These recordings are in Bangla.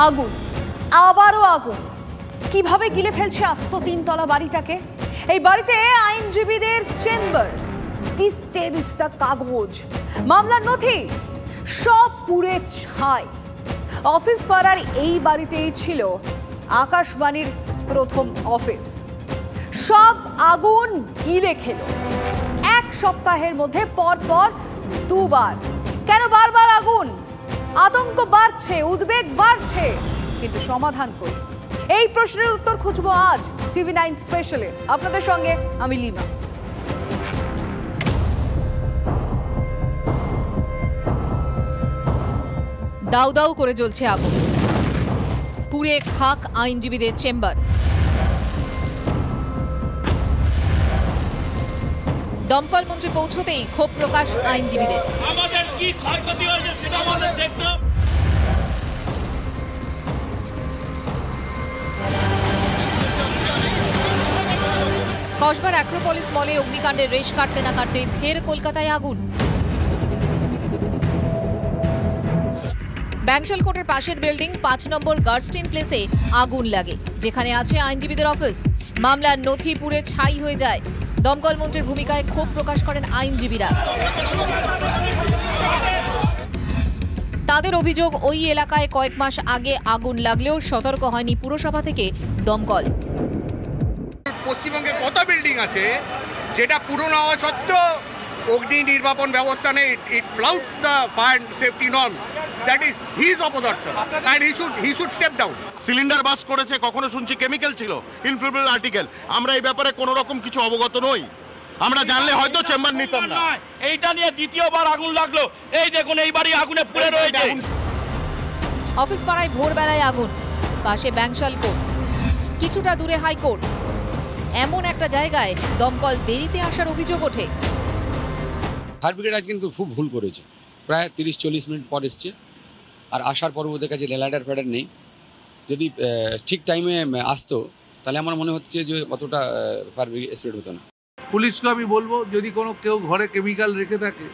আগুন, আবারও আগুন। কিভাবে গিলে ফেলছে আস্ত তিনতলা বাড়িটাকে? এই বাড়িতে আইনজীবীদের চেম্বার, দিস্তে দিস্তা কাগজ, মামলার নথি সব পুড়ে ছাই। অফিস পাড়ার এই বাড়িতেই ছিল আকাশবাণীর প্রথম অফিস। সব আগুন গিলে খেল এক সপ্তাহের মধ্যে, পরপর দুবার। কেন বারবার আগুন? আতঙ্ক বাড়ছে, উদ্বেগ বাড়ছে, কিন্তু সমাধান কই? এই প্রশ্নের উত্তর খুঁজবো আজ টিভি9 স্পেশালে। আপনাদের সঙ্গে আমি লিমা। দাউ দাউ করে জ্বলছে আগুন, পুড়ে খাক আইনজীবীদের চেম্বার। দমকল মন্ত্রী পৌঁছতেই ক্ষোভ প্রকাশ আইনজীবীদের। আমাদের কি ক্ষয়ক্ষতি হয়েছে সেটা আমাদের দেখতে হবে। কসবার অ্যাক্রোপলিস মলে অগ্নিকাণ্ডের রেশ কাটতে না কাটতে ফের কলকাতায় আগুন। ব্যাংশাল কোর্টের পাশের বিল্ডিং 5 নম্বর গার্স্টিন প্লেসে আগুন লাগে, যেখানে আছে আইনজীবীদের অফিস। মামলার নথি পুড়ে ছাই হয়ে যায়। দমকল মন্ত্রীর ভূমিকায় ক্ষোভ প্রকাশ করেন আইনজীবীরা। তাদের অভিযোগ, ওই এলাকায় কয়েক মাস আগে আগুন লাগলেও সতর্ক হয়নি পুরসভা থেকে দমকল। পশ্চিমবঙ্গে কত বিল্ডিং আছে যেটা পুরনো হওয়া সত্ত্বেও অগ্নি নির্বাপন ব্যবস্থা নেই। It flouts the fire safety norms. That is his অপদার্থ and he should step down. Cylinder burst করেছে, কখনো শুনছি কেমিক্যাল ছিল, ইনফ্লেমেবল আর্টিকেল। আমরা এই ব্যাপারে কোনো রকম কিছু অবগত নই। আমরা জানলে হয়তো চেম্বার নিতাম না। এইটা নিয়ে দ্বিতীয়বার আগুন লাগলো। এই দেখুন, এই বাড়ি আগুনে পুড়ে রয়েছে। অফিস পাড়ায় ভোরবেলায় আগুন, পাশে ব্যাংশাল কোর্ট, কিছুটা দূরে হাইকোর্ট। এমন একটা জায়গায় দমকল দেরিতে আসার অভিযোগ ওঠে। ফায়ার ব্রিগেড আজ কিন্তু খুব ভুল করেছে। প্রায় 30-40 মিনিট পর এসছে, আর আসার পর ওদের কাছে ল্যাডার ফ্যাডার নেই। যদি ঠিক টাইমে আসতো তাহলে আমার মনে হচ্ছে যে অতটা ফায়ার ব্রিগেড স্প্রেড হতো না। পুলিশকে আমি বলবো, যদি কোনো কেউ ঘরে কেমিক্যাল রেখে থাকে,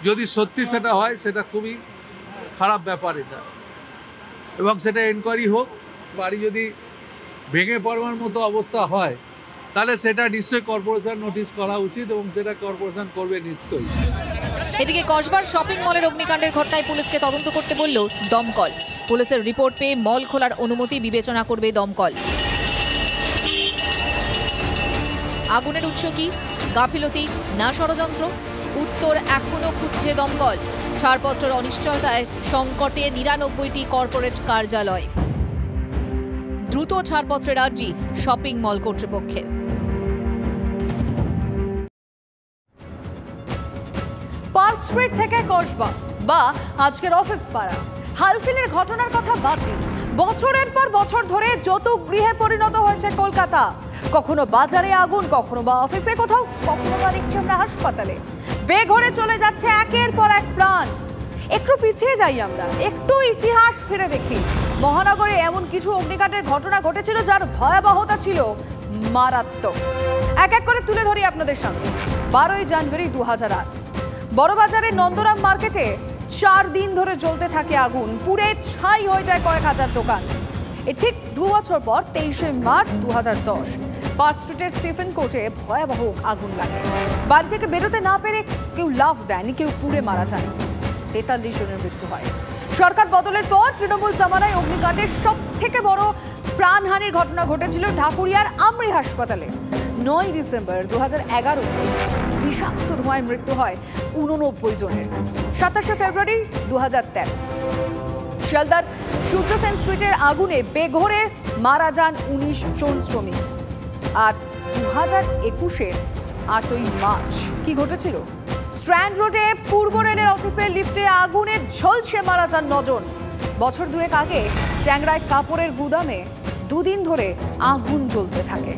যদি সত্যি সেটা হয়, সেটা খুবই খারাপ ব্যাপার এটা, এবং সেটা এনকোয়ারি হোক। বাড়ি যদি ভেঙে পড়বার মতো অবস্থা হয় তাহলে সেটা নিশ্চয়ই কর্পোরেশন নোটিশ করা উচিত, এবং সেটা কর্পোরেশন করবে নিশ্চয়ই। এদিকে কসবার শপিং মলের অগ্নিকাণ্ডের ঘটনায় পুলিশকে তদন্ত করতে বলল দমকল। পুলিশের রিপোর্ট পেয়ে মল খোলার অনুমতি বিবেচনা করবে দমকল। আগুনের উৎস কি? গাফিলতি না ষড়যন্ত্র? উত্তর এখনো খুঁজছে দমকল। ছাড়পত্রের অনিশ্চয়তায় সংকটে 99টি কর্পোরেট কার্যালয়। দ্রুত ছাড়পত্রের আর্জি শপিং মল কর্তৃপক্ষের। পার্ক স্ট্রিট থেকে কসবা বা আজকের অফিস পাড়া, হালফিলের ঘটনার কথা বাদ দিন, বছরের পর বছর ধরে যৌতুক গৃহে পরিণত হয়েছে কলকাতা। কখনো বাজারে আগুন, কখনো বা অফিসে কোথাও, কখনো বা দেখছি আমরা হাসপাতালে। বেঘরে চলে যাচ্ছে একের পর এক প্রাণ। একটু পিছিয়ে যাই আমরা, একটু ইতিহাস ফিরে দেখি। মহানগরে এমন কিছু অগ্নিকাণ্ডের ঘটনা ঘটেছিল যার ভয়াবহতা ছিল মারাত্মক। এক এক করে তুলে ধরি আপনাদের সামনে। 12ই জানুয়ারি 2008 বড়বাজারের নন্দরাম মার্কেটে 4 দিন ধরে জ্বলতে থাকে আগুন। পুড়ে ছাই হয়ে যায় কয়েক হাজার দোকান। ঠিক 2 বছর পর 23শে মার্চ 2010 পার্ক স্ট্রিটের স্টিফেন কোর্টে ভয়াবহ আগুন লাগে। বাড়ি থেকে বেরোতে না পেরে কেউ লাফ দেয়নি, কেউ পুড়ে মারা যায়। 43 জনের মৃত্যু হয়। সরকার বদলের পর তৃণমূল জামানায় অগ্নিকাণ্ডের সব থেকে বড় প্রাণহানির ঘটনা ঘটেছিল ঢাকুরিয়ার আমরি হাসপাতালে। 9 ডিসেম্বর 2011 বিষাক্ত ধোঁয়ায় মৃত্যু হয় 89 জনের। 27শে ফেব্রুয়ারি 2013 শিয়ালদার সূর্য সেন স্ট্রিটের আগুনে বেঘরে মারা যান 19 জন শ্রমিক। আর 2021-এর 8ই মার্চ কি ঘটেছিল? স্ট্র্যান্ড রোডে পূর্ব রেলের অফিসের লিফটে আগুনে ঝলসে মারা যান 9 জন। বছর দুয়েক আগে ট্যাংরায় কাপড়ের গুদামে 2 দিন ধরে আগুন জ্বলতে থাকে।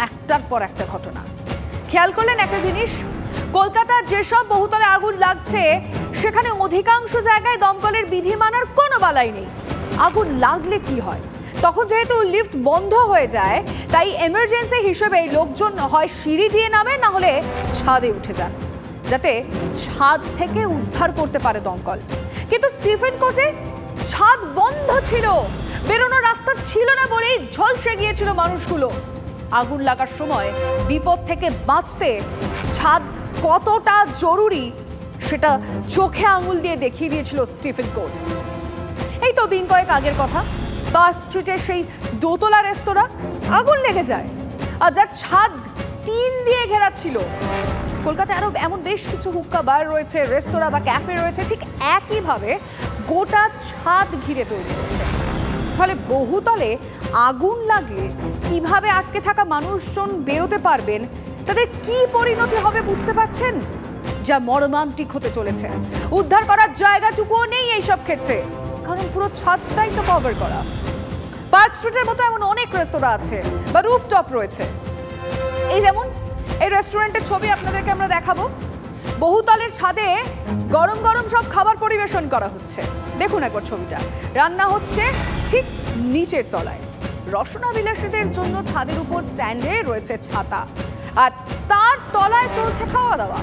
একটার পর একটা ঘটনা। খেয়াল করলেন একটা জিনিস, কলকাতার যেসব বহুতলে আগুন লাগছে সেখানে অধিকাংশ জায়গায় দমকলের বিধি মানার কোনো বালাই নেই। আগুন লাগলে কি হয়? তখন যেহেতু লিফট বন্ধ হয়ে যায়, তাই এমার্জেন্সি হিসেবে লোকজন হয় সিঁড়ি দিয়ে নামে, না হলে ছাদে উঠে যান, যাতে ছাদ থেকে উদ্ধার করতে পারে দমকল। কিন্তু স্টিফেন কোর্টে ছাদ বন্ধ ছিল, বেরোনোর রাস্তা ছিল না বলেই ঝলসে গিয়েছিল মানুষগুলো। আগুন লাগার সময় বিপদ থেকে বাঁচতে ছাদ কতটা জরুরি সেটা চোখে আঙুল দিয়ে দেখিয়ে দিয়েছিল স্টিফেন কোট। এই তো দিন কয়েক আগের কথা, পার্ক স্ট্রিটের সেই দোতলা রেস্তোরাঁ আগুন লেগে যায়, আর যার ছাদ টিন দিয়ে ঘেরা ছিল। কলকাতায় আরো এমন বেশ কিছু হুক্কা বার রয়েছে, রেস্তোরাঁ বা ক্যাফে রয়েছে, ঠিক একইভাবে গোটা ছাদ ঘিরে তৈরি হয়েছে। ফলে বহুতলে আগুন লাগলে কিভাবে আটকে থাকা মানুষজন বেরোতে পারবেন, তাদের কি পরিণতি হবে বুঝতে পারছেন? যা মর্মান্তিক হতে চলেছে। উদ্ধার করার জায়গাটুকুও নেই এইসব ক্ষেত্রে, কারণ পুরো ছাদটাই তো কভার করা। পার্ক স্ট্রিটের মতো এমন অনেক রেস্তোরাঁ আছে বা রুফটপ রয়েছে। এই যেমন এই রেস্টুরেন্টের ছবি আপনাদেরকে আমরা দেখাবো। বহুতলের ছাদে গরম গরম সব খাবার পরিবেশন করা হচ্ছে। দেখুন একবার ছবিটা, রান্না হচ্ছে ঠিক নিচের তলায়। রসনা বিলাসীদের জন্য ছাদের উপর স্ট্যান্ডে রয়েছে ছাতা, আর তার তলায় চলছে খাওয়া দাওয়া।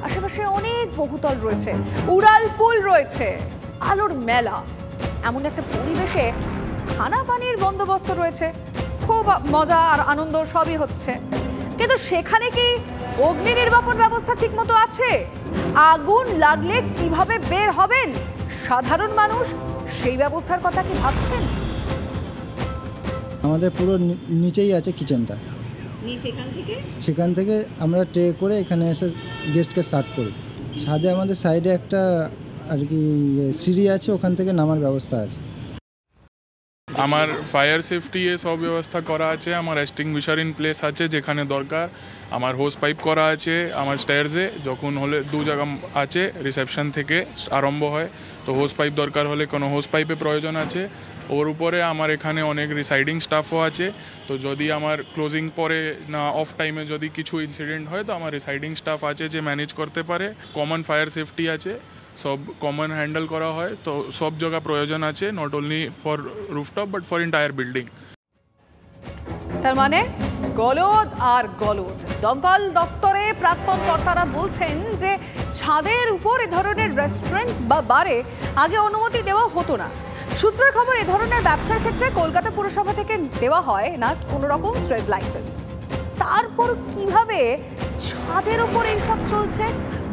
আশেপাশে অনেক বহুতল রয়েছে, উড়াল পুল রয়েছে, আলোর মেলা। এমন একটা পরিবেশে খানা পানির বন্দোবস্ত রয়েছে, খুব মজা আর আনন্দ সবই হচ্ছে। কিন্তু সেখানে কি অগ্নি নির্বাপন ব্যবস্থা ঠিক মতো আছে? আগুন লাগলে কিভাবে বের হবেন সাধারণ মানুষ? সেই ব্যবস্থার কথা কি ভাবছেন? আমাদের পুরো নিচেই আছে কিচেনটা, সেখান থেকে আমরা ট্রে করে এখানে এসে গেস্টকে সার্ভ করি। ছাদে আমাদের সাইডে একটা আর কি সিঁড়ি আছে, ওখান থেকে নামার ব্যবস্থা আছে। আমার ফায়ার সেফটি এ সব ব্যবস্থা করা আছে, আমার এক্সটিংগুইশার ইন প্লেস আছে যেখানে দরকার, আমার হোস পাইপ করা আছে, আমার স্টেয়ার্সে যখন হলে দু জায়গা আছে, রিসেপশন থেকে আরম্ভ হয়, তো হোস পাইপ দরকার হলে কোনো হোস পাইপে প্রয়োজন আছে। ওর উপরে আমার এখানে অনেক রিসাইডিং স্টাফও আছে, তো যদি আমার ক্লোজিং পরে না অফ টাইমে যদি কিছু ইনসিডেন্ট হয় তো আমার রিসাইডিং স্টাফ আছে যে ম্যানেজ করতে পারে। কমন ফায়ার সেফটি আছে, সব কমন হ্যান্ডেল করা হয়, তো সব জায়গা প্রয়োজন আছে, not only for rooftop but for entire building. তার মানে গলদ আর গলদ। দমকল দপ্তরে প্রাক্তন কর্তারা বলছেন যে ছাদের উপর এ ধরনের রেস্টুরেন্ট বা বারে আগে অনুমতি দেওয়া হতো না। সূত্রের খবর, এ ধরনের ব্যবসার ক্ষেত্রে কলকাতা পুরসভা থেকে দেওয়া হয় না কোনো রকম ট্রেড লাইসেন্স। তারপর কিভাবে ছাদের উপর এইসব চলছে?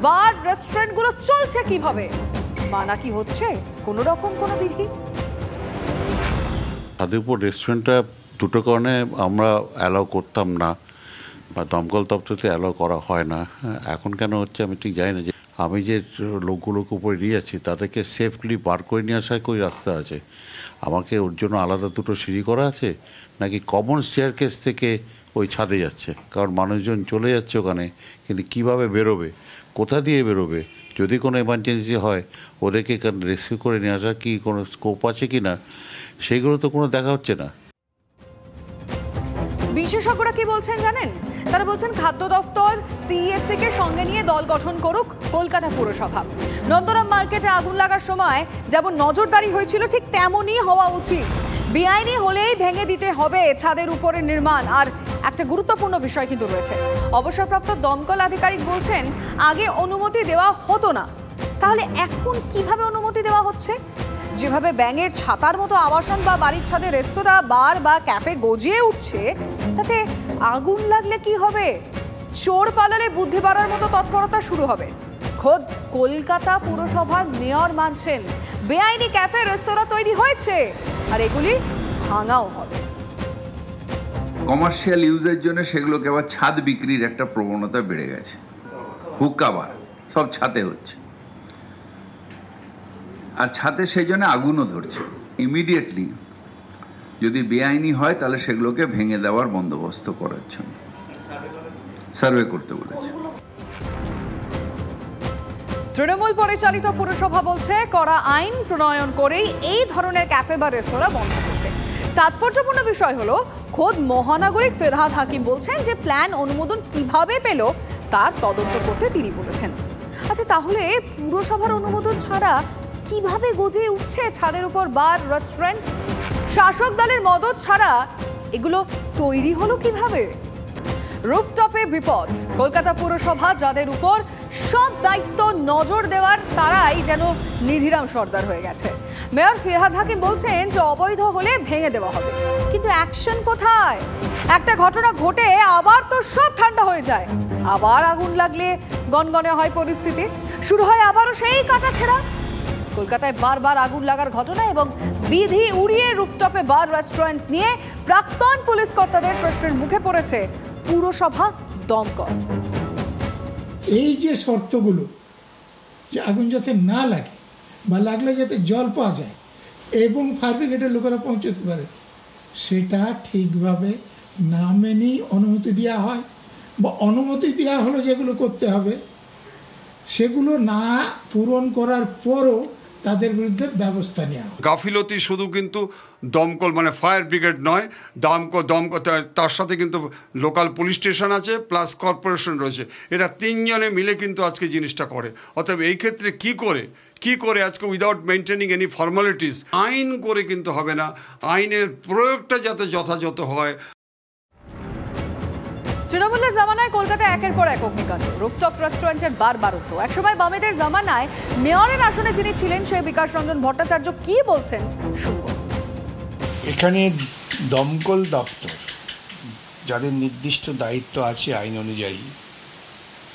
বার রেস্টুরেন্টগুলো চলছে কিভাবে? মানা কি হচ্ছে কোনো রকম কোনো বিধি? ছাদের উপর রেস্টুরেন্টটা দুটো কারণে আমরা অ্যালাউ করতাম না, বা দমকল দপ্তরতে অ্যালাউ করা হয় না। এখন কেন হচ্ছে আমি ঠিক জানি না। যে আমি যে লোকগুলোকে উপরে নিয়ে যাচ্ছি তাদেরকে সেফলি বার করে নিয়ে আসার કોઈ রাস্তা আছে? আমাকে ওর জন্য আলাদা দুটো সিঁড়ি করা আছে, নাকি কমন স্টেয়ারকেস থেকে ওই ছাদে যাচ্ছে? কারণ মানুষজন চলে যাচ্ছে ওখানে, কিন্তু কিভাবে বেরোবে, কোথা দিয়ে বেরোবে, যদি কোনো এমার্জেন্সি হয় ওদেরকে রেস্কিউ করে নিয়ে আসার কি কোনো স্কোপ আছে কি না, সেইগুলো তো কোনো দেখা হচ্ছে না। বিশেষজ্ঞরা কি বলছেন জানেন? তারা বলছেন খাদ্য দপ্তর সিইএসসি কে সঙ্গে নিয়ে দল গঠন করুক কলকাতা পুরসভা। নন্দরাম মার্কেটে আগুন লাগার সময় যেমন নজরদারি হয়েছিল ঠিক তেমনই হওয়া উচিত। বেআইনি হলেই ভেঙে দিতে হবে ছাদের উপরে নির্মাণ। আর একটা গুরুত্বপূর্ণ বিষয় কিন্তু রয়েছে, অবসরপ্রাপ্ত দমকল আধিকারিক বলছেন আগে অনুমতি দেওয়া হতো না, তাহলে এখন কিভাবে অনুমতি দেওয়া হচ্ছে? যেভাবে ব্যাঙের ছাতার মতো আবাসন বা বাড়ির ছাদে রেস্তোরাঁ, বার বা ক্যাফে গজিয়ে উঠছে, তাতে আগুন লাগলে কি হবে? চোর পালালে বুদ্ধি বাড়ার মতো তৎপরতা শুরু হবে। খোদ কলকাতা পুরসভার মেয়র মানছেন বেআইনি ক্যাফে রেস্তোরাঁ তৈরি হয়েছে, আর এগুলি ভাঙাও হবে। কমার্শিয়াল ইউজের জন্য সেগুলোকে আবার ছাদ বিক্রির একটা প্রবণতা বেড়ে গেছে। হুক্কা বার সব ছাদে হচ্ছে, আর ছাদে সেই জন্য আগুনও ধরছে। ইমিডিয়েটলি যদি বেআইনি হয় তাহলে সেগুলোকে ভেঙে দেওয়ার বন্দোবস্ত করার জন্য সার্ভে করতে বলেছে। তৃণমূল পরিচালিত পুরসভা বলছে কড়া আইন প্রণয়ন করেই এই ধরনের ক্যাফে বা রেস্তোরাঁ বন্ধ করতে। তাৎপর্যপূর্ণ বিষয় হলো খোদ মহানগরিক ফেরহাদ হাকিম বলছেন যে প্ল্যান অনুমোদন কিভাবে পেল তার তদন্ত করতে তিনি বলেছেন। আচ্ছা, তাহলে পুরসভার অনুমোদন ছাড়া কিভাবে গজিয়ে উঠছে ছাদের উপর বার রেস্টুরেন্ট? শাসক দলের মদত ছাড়া এগুলো তৈরি হলো কিভাবে? রুফটপে বিপদ। কলকাতা পুরসভা যাদের উপর সব দায়িত্ব নজর দেওয়ার তারাই যেন নিধিরাম সর্দার হয়ে গেছে। মেয়র ফিরহাদ হাকিম বলছেন যে অবৈধ হলে ভেঙে দেওয়া হবে, কিন্তু অ্যাকশন কোথায়? একটা ঘটনা ঘটে আবার তো সব ঠান্ডা হয়ে যায়, আবার আগুন লাগলে গনগনে হয় পরিস্থিতি, শুরু হয় আবারও সেই কাটাছেঁড়া। কলকাতায় বারবার আগুন লাগার ঘটনা এবং বিধি উড়িয়ে রুফটপে বার রেস্টুরেন্ট নিয়ে প্রাক্তন পুলিশ কর্তাদের প্রশ্নের মুখে পড়েছে পুরসভা দমকল। এই যে শর্তগুলো, যে আগুন যাতে না লাগে বা লাগলে যাতে জল পাওয়া যায় এবং ফায়ার ব্রিগেডের লোকেরা পৌঁছতে পারে, সেটা ঠিকভাবে না মেনেই অনুমতি দেওয়া হয়, বা অনুমতি দেওয়া হলো যেগুলো করতে হবে সেগুলো না পূরণ করার পরও তাদের বিরুদ্ধে ব্যবস্থা নেওয়া। গাফিলতি শুধু কিন্তু দমকল মানে ফায়ার ব্রিগেড নয়, দমকল তার সাথে কিন্তু লোকাল পুলিশ স্টেশন আছে, প্লাস কর্পোরেশন রয়েছে। এরা তিনজনে মিলে কিন্তু আজকে জিনিসটা করে। অতএব এই ক্ষেত্রে কি করে আজকে উইদাউট মেনটেনিং এনি ফর্মালিটিস, আইন করে কিন্তু হবে না, আইনের প্রয়োগটা যাতে যথাযথ হয়। তৃণমূলের জামানায় কলকাতায় একের পর এক অগ্নিকাণ্ড, রুফটপ রেস্টুরেন্টের বারবারত্ব। একসময় বামেদের জামানায় মেয়রের আসনে যিনি ছিলেন সেই বিকাশ রঞ্জন ভট্টাচার্য কি বলছেন শুনব। এখানে দমকল দপ্তর যাদের নির্দিষ্ট দায়িত্ব আছে আইন অনুযায়ী,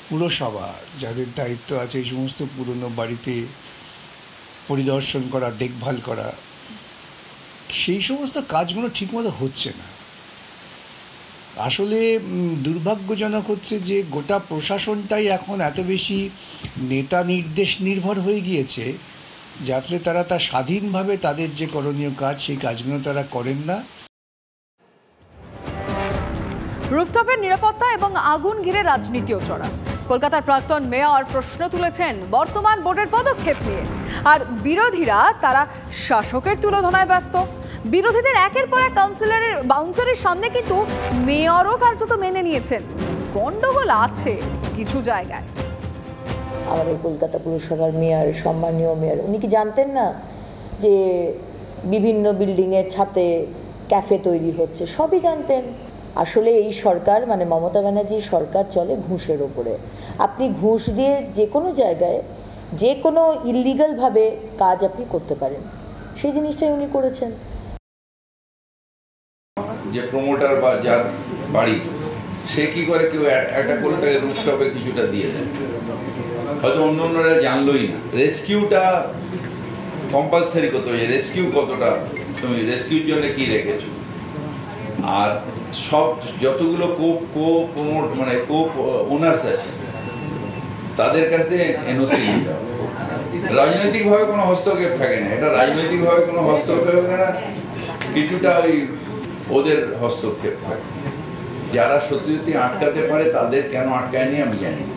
পুরসভা যাদের দায়িত্ব আছে এই সমস্ত পুরনো বাড়িতে পরিদর্শন করা, দেখভাল করা, সেই সমস্ত কাজগুলো ঠিকমতো হচ্ছে না। আসলে দুর্ভাগ্যজনক হচ্ছে যে গোটা প্রশাসনটাই এখন এত বেশি নেতা নির্দেশ নির্ভর হয়ে গিয়েছে, যার ফলে তারা স্বাধীনভাবে তাদের যে করণীয় কাজ সেই কাজগুলো তারা করেন না। রুফটপের নিরাপত্তা এবং আগুন ঘিরে রাজনীতিও চড়া। কলকাতার প্রাক্তন মেয়র প্রশ্ন তুলেছেন বর্তমান বোর্ডের পদক্ষেপ নিয়ে, আর বিরোধীরা তারা শাসকের তুলোধনায় ব্যস্ত। বিরোধীদের একের পর এক বাউন্সারের সামনে কিন্তু মেয়রও কার্যত মেনে নিয়েছেন। গন্ডগোল আছে কিছু জায়গায়। আমাদের কলকাতা পুরসভার মেয়র, সম্মানীয় মেয়র, উনি কি জানতেন না যে বিভিন্ন বিল্ডিংয়ের ছাদে ক্যাফে তৈরি হচ্ছে? সবই জানতেন। আসলে এই সরকার মানে মমতা ব্যানার্জির সরকার চলে ঘুষের ওপরে। আপনি ঘুষ দিয়ে যে কোনো জায়গায় যে কোনো ইলিগালভাবে কাজ আপনি করতে পারেন, সেই জিনিসটাই উনি করেছেন। যে প্রমোটার বা যার বাড়ি, সে কি করে কেউ একটা করে তাকে রুফটপে কিছুটা দিয়ে দেয়, হয়তো অন্যরা জানলোই না। রেস্কিউটা কম্পালসারি করতে হবে। রেস্কিউ কতটা, তুমি রেস্কিউর জন্য কি রেখেছো? আর সব যতগুলো প্রমোট মানে ওনার্স আছে তাদের কাছে এনওসি নিতে হবে। রাজনৈতিকভাবে কোনো হস্তক্ষেপ থাকে না, এটা রাজনৈতিকভাবে কোনো হস্তক্ষেপ থাকে না, কিছুটা ওই ওদের হস্তক্ষেপ থাকে। যারা সত্যি সত্যি আটকাতে পারে তাদের কেন আটকায়নি আমি জানি না।